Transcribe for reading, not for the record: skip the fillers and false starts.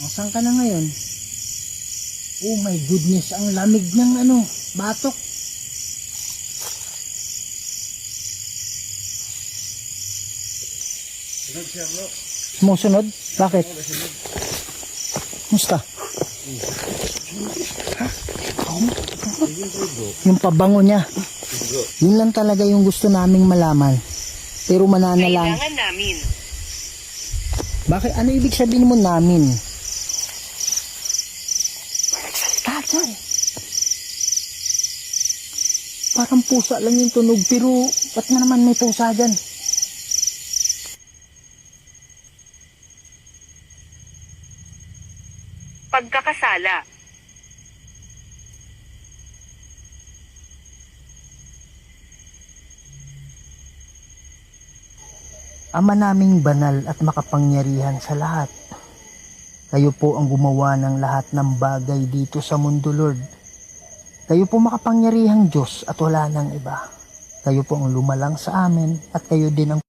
Saan ka na ngayon? Oh my goodness, ang lamig ng batok. Sumusunod? Bakit? Musta? Yung pabango niya. Yun lang talaga yung gusto naming malaman. Pero mananalang. Kailangan namin. Bakit? Ano ibig sabihin mo namin? Nagsalita dyan. Parang pusa lang yung tunog. Pero ba't na naman may pusa dyan? Pagkakasala. Ama naming banal at makapangyarihan sa lahat. Kayo po ang gumawa ng lahat ng bagay dito sa mundo, Lord. Kayo po makapangyarihang Diyos at wala nang iba. Kayo po ang lumalang sa amin at kayo din ang